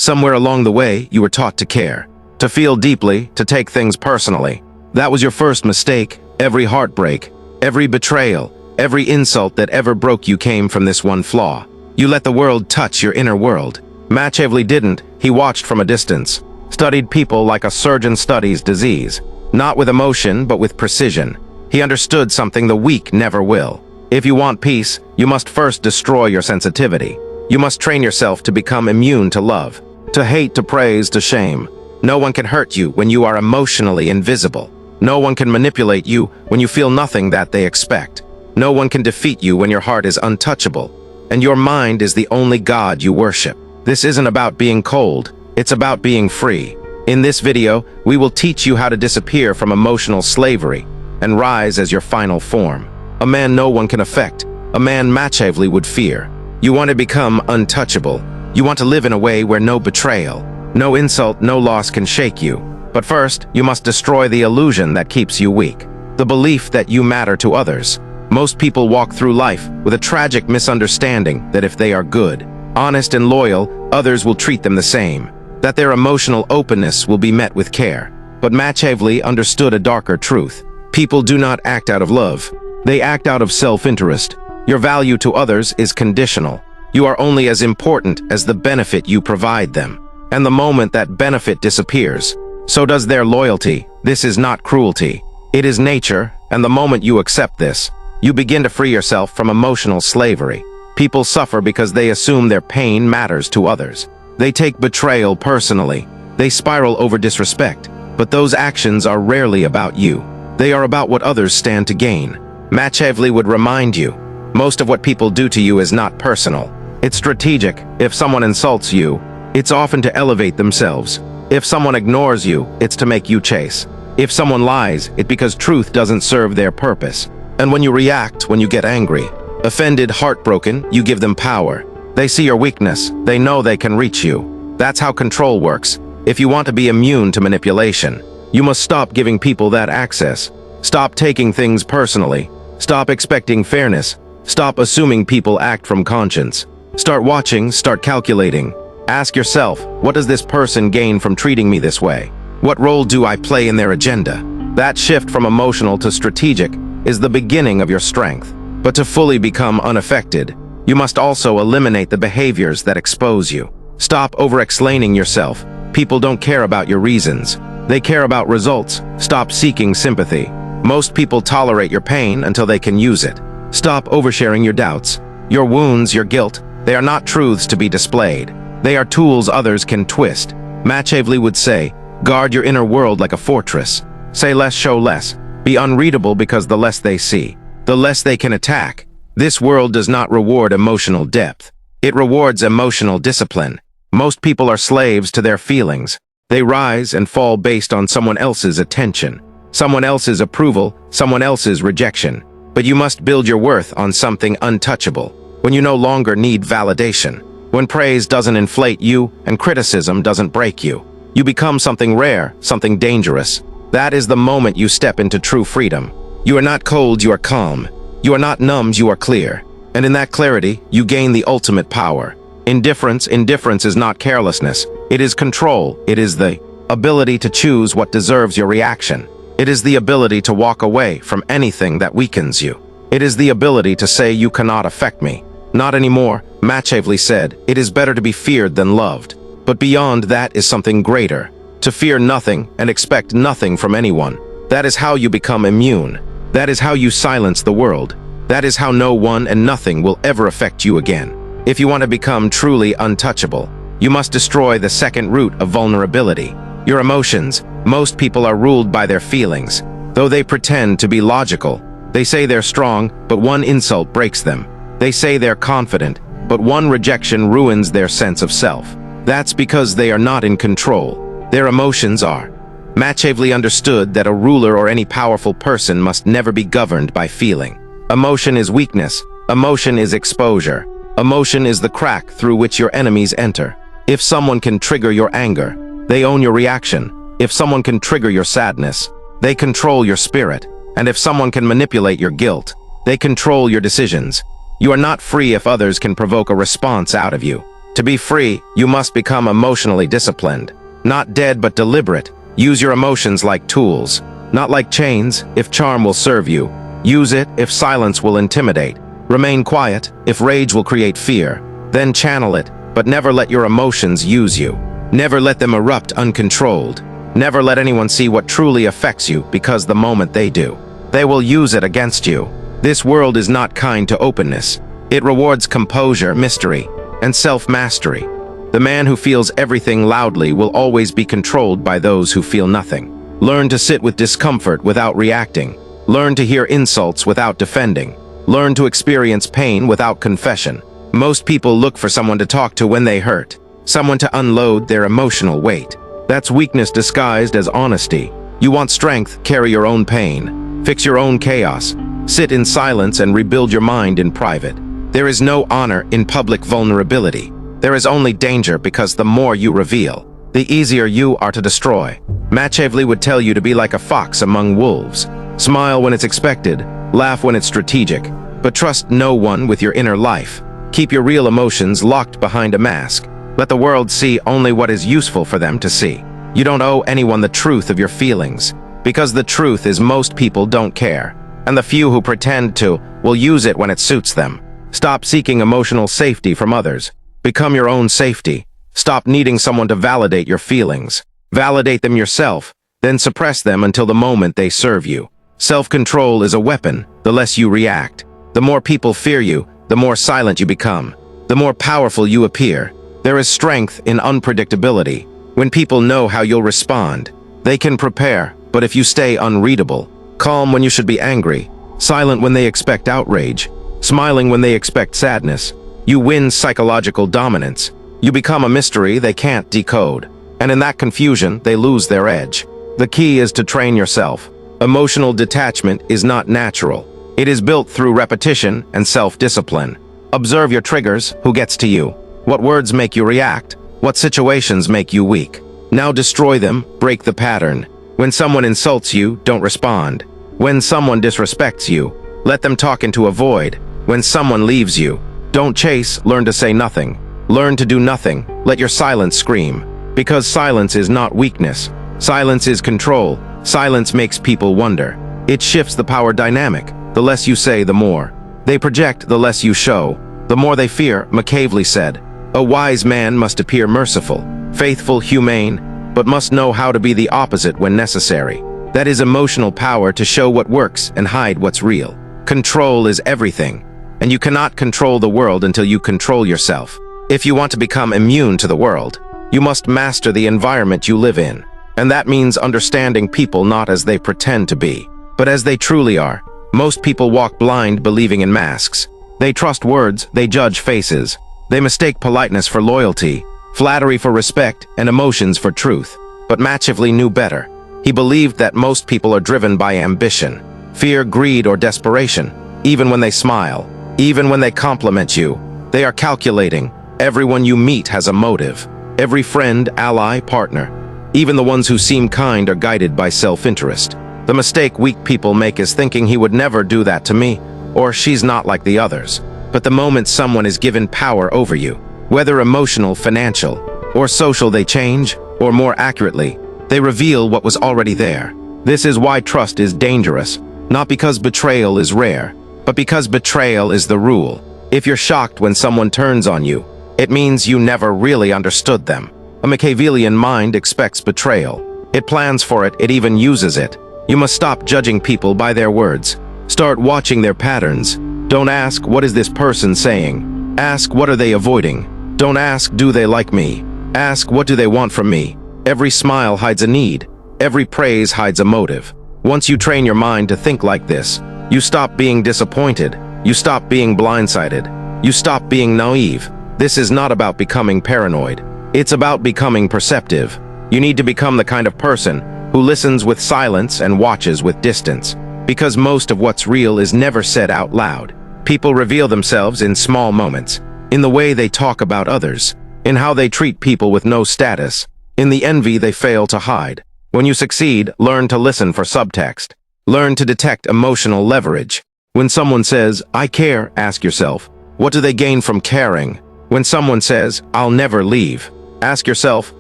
Somewhere along the way, you were taught to care, to feel deeply, to take things personally. That was your first mistake. Every heartbreak, every betrayal, every insult that ever broke you came from this one flaw. You let the world touch your inner world. Machiavelli didn't. He watched from a distance, studied people like a surgeon studies disease, not with emotion, but with precision. He understood something the weak never will. If you want peace, you must first destroy your sensitivity. You must train yourself to become immune to love, to hate, to praise, to shame. No one can hurt you when you are emotionally invisible. No one can manipulate you when you feel nothing that they expect. No one can defeat you when your heart is untouchable, and your mind is the only God you worship. This isn't about being cold, it's about being free. In this video, we will teach you how to disappear from emotional slavery and rise as your final form. A man no one can affect, a man Machiavelli would fear. You want to become untouchable. You want to live in a way where no betrayal, no insult, no loss can shake you. But first, you must destroy the illusion that keeps you weak, the belief that you matter to others. Most people walk through life with a tragic misunderstanding that if they are good, honest and loyal, others will treat them the same, that their emotional openness will be met with care. But Machiavelli understood a darker truth. People do not act out of love. They act out of self-interest. Your value to others is conditional. You are only as important as the benefit you provide them. And the moment that benefit disappears, so does their loyalty. This is not cruelty. It is nature, and the moment you accept this, you begin to free yourself from emotional slavery. People suffer because they assume their pain matters to others. They take betrayal personally. They spiral over disrespect. But those actions are rarely about you. They are about what others stand to gain. Machiavelli would remind you, most of what people do to you is not personal. It's strategic. If someone insults you, it's often to elevate themselves. If someone ignores you, it's to make you chase. If someone lies, it's because truth doesn't serve their purpose. And when you react, when you get angry, offended, heartbroken, you give them power. They see your weakness. They know they can reach you. That's how control works. If you want to be immune to manipulation, you must stop giving people that access. Stop taking things personally. Stop expecting fairness. Stop assuming people act from conscience. Start watching, start calculating. Ask yourself, what does this person gain from treating me this way? What role do I play in their agenda? That shift from emotional to strategic is the beginning of your strength. But to fully become unaffected, you must also eliminate the behaviors that expose you. Stop over-explaining yourself. People don't care about your reasons. They care about results. Stop seeking sympathy. Most people tolerate your pain until they can use it. Stop oversharing your doubts. Your wounds, your guilt, they are not truths to be displayed. They are tools others can twist. Machiavelli would say, guard your inner world like a fortress. Say less, show less. Be unreadable because the less they see, the less they can attack. This world does not reward emotional depth. It rewards emotional discipline. Most people are slaves to their feelings. They rise and fall based on someone else's attention, someone else's approval, someone else's rejection. But you must build your worth on something untouchable, when you no longer need validation. When praise doesn't inflate you and criticism doesn't break you, you become something rare, something dangerous. That is the moment you step into true freedom. You are not cold, you are calm. You are not numbed, you are clear. And in that clarity, you gain the ultimate power. Indifference is not carelessness. It is control. It is the ability to choose what deserves your reaction. It is the ability to walk away from anything that weakens you. It is the ability to say you cannot affect me. Not anymore, Machiavelli said, it is better to be feared than loved. But beyond that is something greater. To fear nothing and expect nothing from anyone. That is how you become immune. That is how you silence the world. That is how no one and nothing will ever affect you again. If you want to become truly untouchable, you must destroy the second root of vulnerability. Your emotions. Most people are ruled by their feelings. Though they pretend to be logical, they say they're strong, but one insult breaks them. They say they're confident, but one rejection ruins their sense of self. That's because they are not in control. Their emotions are. Machiavelli understood that a ruler or any powerful person must never be governed by feeling. Emotion is weakness. Emotion is exposure. Emotion is the crack through which your enemies enter. If someone can trigger your anger, they own your reaction. If someone can trigger your sadness, they control your spirit. And if someone can manipulate your guilt, they control your decisions. You are not free if others can provoke a response out of you. To be free, you must become emotionally disciplined. Not dead but deliberate. Use your emotions like tools, not like chains, if charm will serve you. Use it if silence will intimidate. Remain quiet if rage will create fear. Then channel it, but never let your emotions use you. Never let them erupt uncontrolled. Never let anyone see what truly affects you, because the moment they do, they will use it against you. This world is not kind to openness. It rewards composure, mystery, and self-mastery. The man who feels everything loudly will always be controlled by those who feel nothing. Learn to sit with discomfort without reacting. Learn to hear insults without defending. Learn to experience pain without confession. Most people look for someone to talk to when they hurt, someone to unload their emotional weight. That's weakness disguised as honesty. You want strength, carry your own pain. Fix your own chaos. Sit in silence and rebuild your mind in private. There is no honor in public vulnerability. There is only danger, because the more you reveal, the easier you are to destroy. Machiavelli would tell you to be like a fox among wolves. Smile when it's expected, laugh when it's strategic, but trust no one with your inner life. Keep your real emotions locked behind a mask. Let the world see only what is useful for them to see. You don't owe anyone the truth of your feelings, because the truth is most people don't care, and the few who pretend to will use it when it suits them. Stop seeking emotional safety from others. Become your own safety. Stop needing someone to validate your feelings. Validate them yourself, then suppress them until the moment they serve you. Self-control is a weapon. The less you react, the more people fear you, the more silent you become, the more powerful you appear. There is strength in unpredictability. When people know how you'll respond, they can prepare, but if you stay unreadable, calm when you should be angry, silent when they expect outrage, smiling when they expect sadness, you win psychological dominance. You become a mystery they can't decode, and in that confusion, they lose their edge. The key is to train yourself. Emotional detachment is not natural. It is built through repetition and self-discipline. Observe your triggers. Who gets to you? What words make you react? What situations make you weak? Now destroy them, break the pattern. When someone insults you, don't respond. When someone disrespects you, let them talk into a void. When someone leaves you, don't chase, learn to say nothing. Learn to do nothing, let your silence scream. Because silence is not weakness. Silence is control. Silence makes people wonder. It shifts the power dynamic. The less you say, the more they project, the less you show. The more they fear, Machiavelli said. A wise man must appear merciful, faithful, humane, but must know how to be the opposite when necessary. That is emotional power, to show what works and hide what's real. Control is everything, and you cannot control the world until you control yourself. If you want to become immune to the world, you must master the environment you live in. And that means understanding people not as they pretend to be, but as they truly are. Most people walk blind, believing in masks. They trust words, they judge faces. They mistake politeness for loyalty, flattery for respect, and emotions for truth. But Machiavelli knew better. He believed that most people are driven by ambition, fear, greed, or desperation. Even when they smile, even when they compliment you, they are calculating. Everyone you meet has a motive. Every friend, ally, partner. Even the ones who seem kind are guided by self-interest. The mistake weak people make is thinking he would never do that to me, or she's not like the others. But the moment someone is given power over you, whether emotional, financial, or social, they change, or more accurately, they reveal what was already there. This is why trust is dangerous, not because betrayal is rare, but because betrayal is the rule. If you're shocked when someone turns on you, it means you never really understood them. A Machiavellian mind expects betrayal. It plans for it, it even uses it. You must stop judging people by their words. Start watching their patterns. Don't ask, what is this person saying? Ask, what are they avoiding? Don't ask, do they like me? Ask, what do they want from me? Every smile hides a need. Every praise hides a motive. Once you train your mind to think like this, you stop being disappointed. You stop being blindsided. You stop being naive. This is not about becoming paranoid. It's about becoming perceptive. You need to become the kind of person who listens with silence and watches with distance. Because most of what's real is never said out loud. People reveal themselves in small moments, in the way they talk about others, in how they treat people with no status, in the envy they fail to hide. When you succeed, learn to listen for subtext. Learn to detect emotional leverage. When someone says, I care, ask yourself, what do they gain from caring? When someone says, "I'll never leave," ask yourself,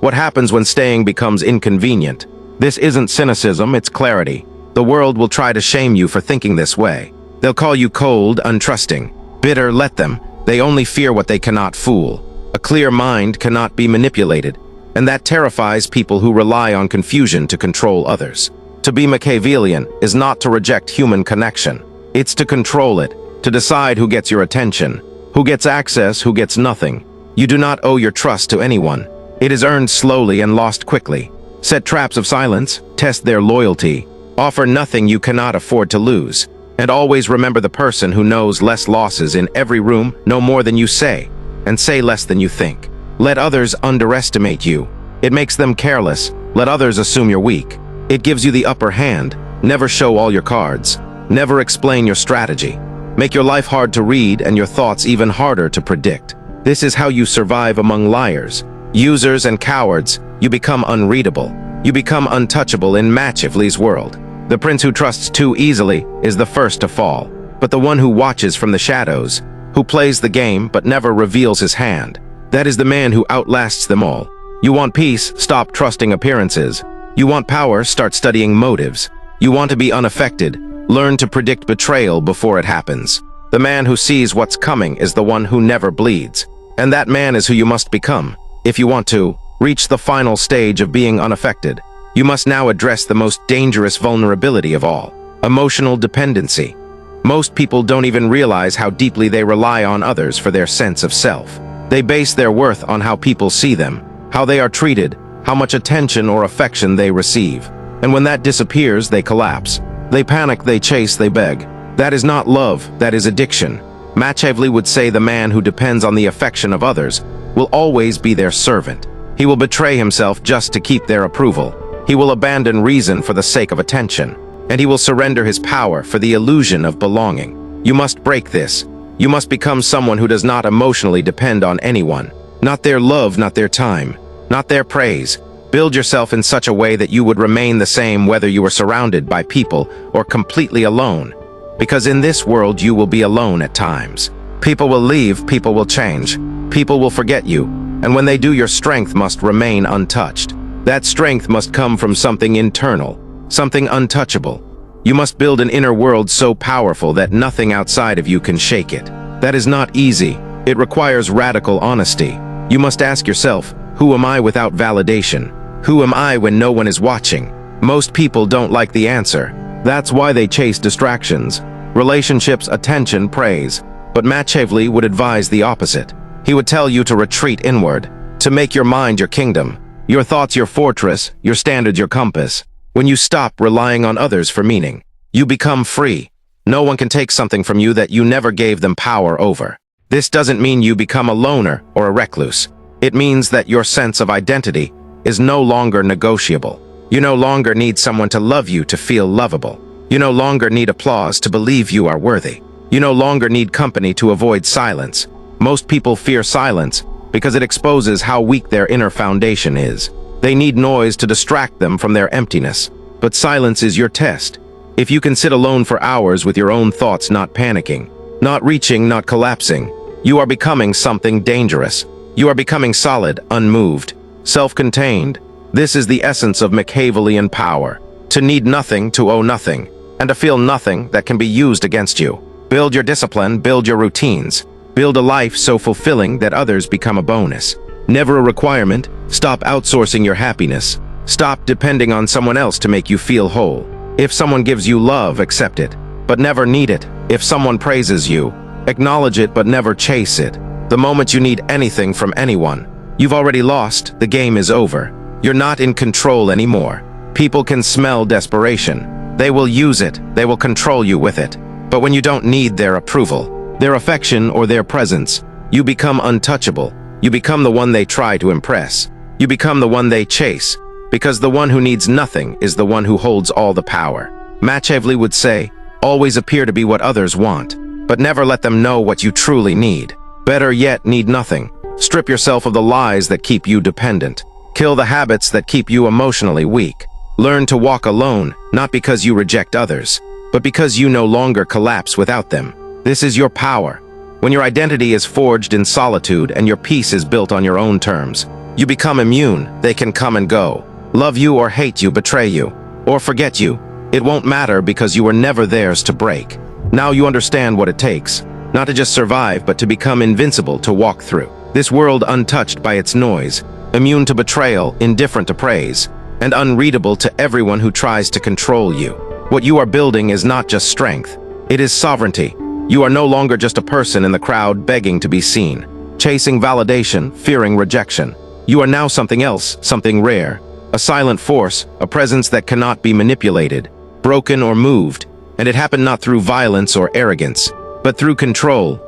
what happens when staying becomes inconvenient? This isn't cynicism, it's clarity. The world will try to shame you for thinking this way. They'll call you cold, untrusting, bitter. Let them. They only fear what they cannot fool. A clear mind cannot be manipulated, and that terrifies people who rely on confusion to control others. To be Machiavellian is not to reject human connection. It's to control it, to decide who gets your attention, who gets access, who gets nothing. You do not owe your trust to anyone. It is earned slowly and lost quickly. Set traps of silence, test their loyalty, offer nothing you cannot afford to lose, and always remember the person who knows less losses in every room, no more than you say, and say less than you think. Let others underestimate you. It makes them careless. Let others assume you're weak. It gives you the upper hand. Never show all your cards. Never explain your strategy. Make your life hard to read and your thoughts even harder to predict. This is how you survive among liars, users, and cowards. You become unreadable. You become untouchable in Machiavelli's world. The prince who trusts too easily is the first to fall, but the one who watches from the shadows, who plays the game but never reveals his hand, that is the man who outlasts them all. You want peace? Stop trusting appearances. You want power? Start studying motives. You want to be unaffected? Learn to predict betrayal before it happens. The man who sees what's coming is the one who never bleeds. And that man is who you must become. If you want to reach the final stage of being unaffected, you must now address the most dangerous vulnerability of all: emotional dependency. Most people don't even realize how deeply they rely on others for their sense of self. They base their worth on how people see them, how they are treated, how much attention or affection they receive. And when that disappears, they collapse. They panic, they chase, they beg. That is not love, that is addiction. Machiavelli would say the man who depends on the affection of others will always be their servant. He will betray himself just to keep their approval. He will abandon reason for the sake of attention. And he will surrender his power for the illusion of belonging. You must break this. You must become someone who does not emotionally depend on anyone. Not their love, not their time, not their praise. Build yourself in such a way that you would remain the same whether you were surrounded by people or completely alone. Because in this world you will be alone at times. People will leave, people will change, people will forget you, and when they do, your strength must remain untouched. That strength must come from something internal, something untouchable. You must build an inner world so powerful that nothing outside of you can shake it. That is not easy. It requires radical honesty. You must ask yourself, who am I without validation? Who am I when no one is watching? Most people don't like the answer. That's why they chase distractions, relationships, attention, praise. But Machiavelli would advise the opposite. He would tell you to retreat inward, to make your mind your kingdom, your thoughts your fortress, your standards your compass. When you stop relying on others for meaning, you become free. No one can take something from you that you never gave them power over. This doesn't mean you become a loner or a recluse. It means that your sense of identity is no longer negotiable. You no longer need someone to love you to feel lovable. You no longer need applause to believe you are worthy. You no longer need company to avoid silence. Most people fear silence because it exposes how weak their inner foundation is. They need noise to distract them from their emptiness. But silence is your test. If you can sit alone for hours with your own thoughts, not panicking, not reaching, not collapsing, you are becoming something dangerous. You are becoming solid, unmoved, self-contained. This is the essence of Machiavellian power. To need nothing, to owe nothing, and to feel nothing that can be used against you. Build your discipline, build your routines. Build a life so fulfilling that others become a bonus. Never a requirement. Stop outsourcing your happiness. Stop depending on someone else to make you feel whole. If someone gives you love, accept it, but never need it. If someone praises you, acknowledge it but never chase it. The moment you need anything from anyone, you've already lost. The game is over. You're not in control anymore. People can smell desperation. They will use it. They will control you with it. But when you don't need their approval, their affection, or their presence, you become untouchable. You become the one they try to impress. You become the one they chase, because the one who needs nothing is the one who holds all the power. Machiavelli would say, always appear to be what others want, but never let them know what you truly need. Better yet, need nothing. Strip yourself of the lies that keep you dependent. Kill the habits that keep you emotionally weak. Learn to walk alone, not because you reject others, but because you no longer collapse without them. This is your power. When your identity is forged in solitude and your peace is built on your own terms, you become immune. They can come and go, love you or hate you, betray you, or forget you. It won't matter because you were never theirs to break. Now you understand what it takes, not to just survive, but to become invincible, to walk through this world untouched by its noise, immune to betrayal, indifferent to praise, and unreadable to everyone who tries to control you. What you are building is not just strength, it is sovereignty. You are no longer just a person in the crowd begging to be seen, chasing validation, fearing rejection. You are now something else, something rare, a silent force, a presence that cannot be manipulated, broken or moved, and it happened not through violence or arrogance, but through control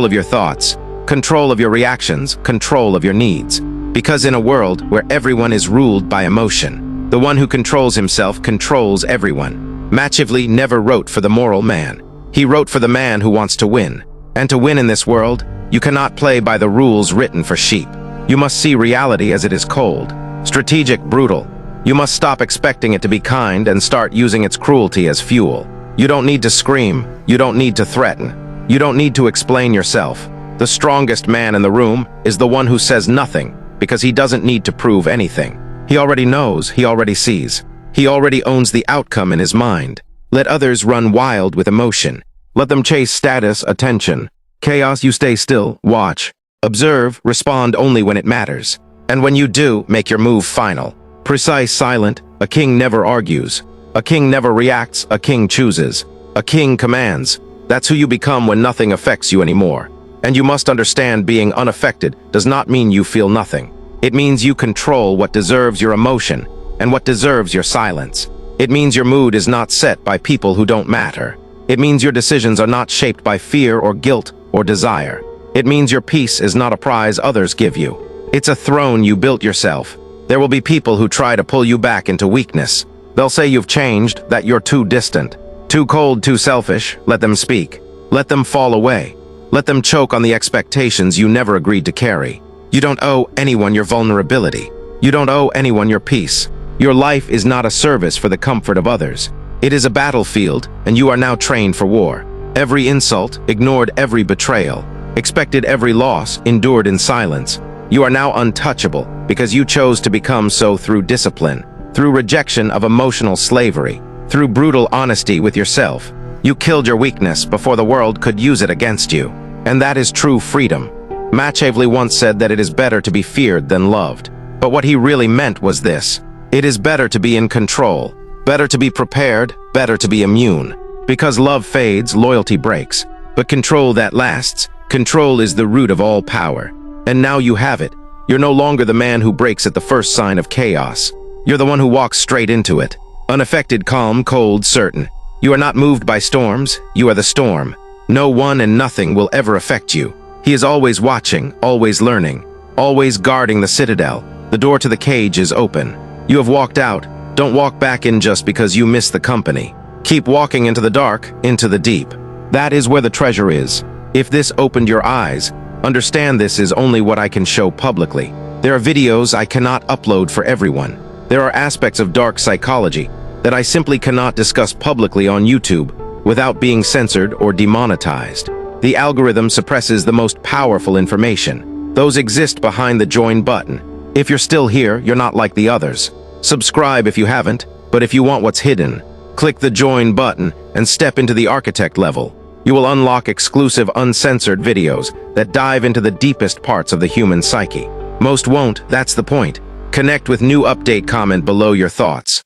of your thoughts, control of your reactions, control of your needs. Because in a world where everyone is ruled by emotion, the one who controls himself controls everyone. Machiavelli never wrote for the moral man. He wrote for the man who wants to win. And to win in this world, you cannot play by the rules written for sheep. You must see reality as it is cold, strategic, brutal. You must stop expecting it to be kind and start using its cruelty as fuel. You don't need to scream. You don't need to threaten. You don't need to explain yourself. The strongest man in the room is the one who says nothing, because he doesn't need to prove anything. He already knows, he already sees. He already owns the outcome in his mind. Let others run wild with emotion. Let them chase status, attention. Chaos, you stay still, watch. Observe, respond only when it matters. And when you do, make your move final. Precise, silent, a king never argues. A king never reacts, a king chooses. A king commands. That's who you become when nothing affects you anymore. And you must understand, being unaffected does not mean you feel nothing. It means you control what deserves your emotion and what deserves your silence. It means your mood is not set by people who don't matter. It means your decisions are not shaped by fear or guilt or desire. It means your peace is not a prize others give you. It's a throne you built yourself. There will be people who try to pull you back into weakness. They'll say you've changed, that you're too distant, too cold, too selfish. Let them speak. Let them fall away. Let them choke on the expectations you never agreed to carry. You don't owe anyone your vulnerability. You don't owe anyone your peace. Your life is not a service for the comfort of others. It is a battlefield, and you are now trained for war. Every insult, ignored every betrayal, expected every loss, endured in silence. You are now untouchable because you chose to become so through discipline, through rejection of emotional slavery, through brutal honesty with yourself. You killed your weakness before the world could use it against you. And that is true freedom. Machiavelli once said that it is better to be feared than loved. But what he really meant was this: it is better to be in control, better to be prepared, better to be immune. Because love fades, loyalty breaks. But control, that lasts. Control is the root of all power. And now you have it. You're no longer the man who breaks at the first sign of chaos. You're the one who walks straight into it. Unaffected, calm, cold, certain. You are not moved by storms, you are the storm. No one and nothing will ever affect you. He is always watching, always learning, always guarding the citadel. The door to the cage is open. You have walked out. Don't walk back in just because you miss the company. Keep walking into the dark, into the deep. That is where the treasure is. If this opened your eyes, understand this is only what I can show publicly. There are videos I cannot upload for everyone. There are aspects of dark psychology that I simply cannot discuss publicly on YouTube without being censored or demonetized. The algorithm suppresses the most powerful information. Those exist behind the join button. If you're still here, you're not like the others. Subscribe if you haven't, but if you want what's hidden, click the join button and step into the architect level. You will unlock exclusive uncensored videos that dive into the deepest parts of the human psyche. Most won't, that's the point. Connect with new update, comment below your thoughts.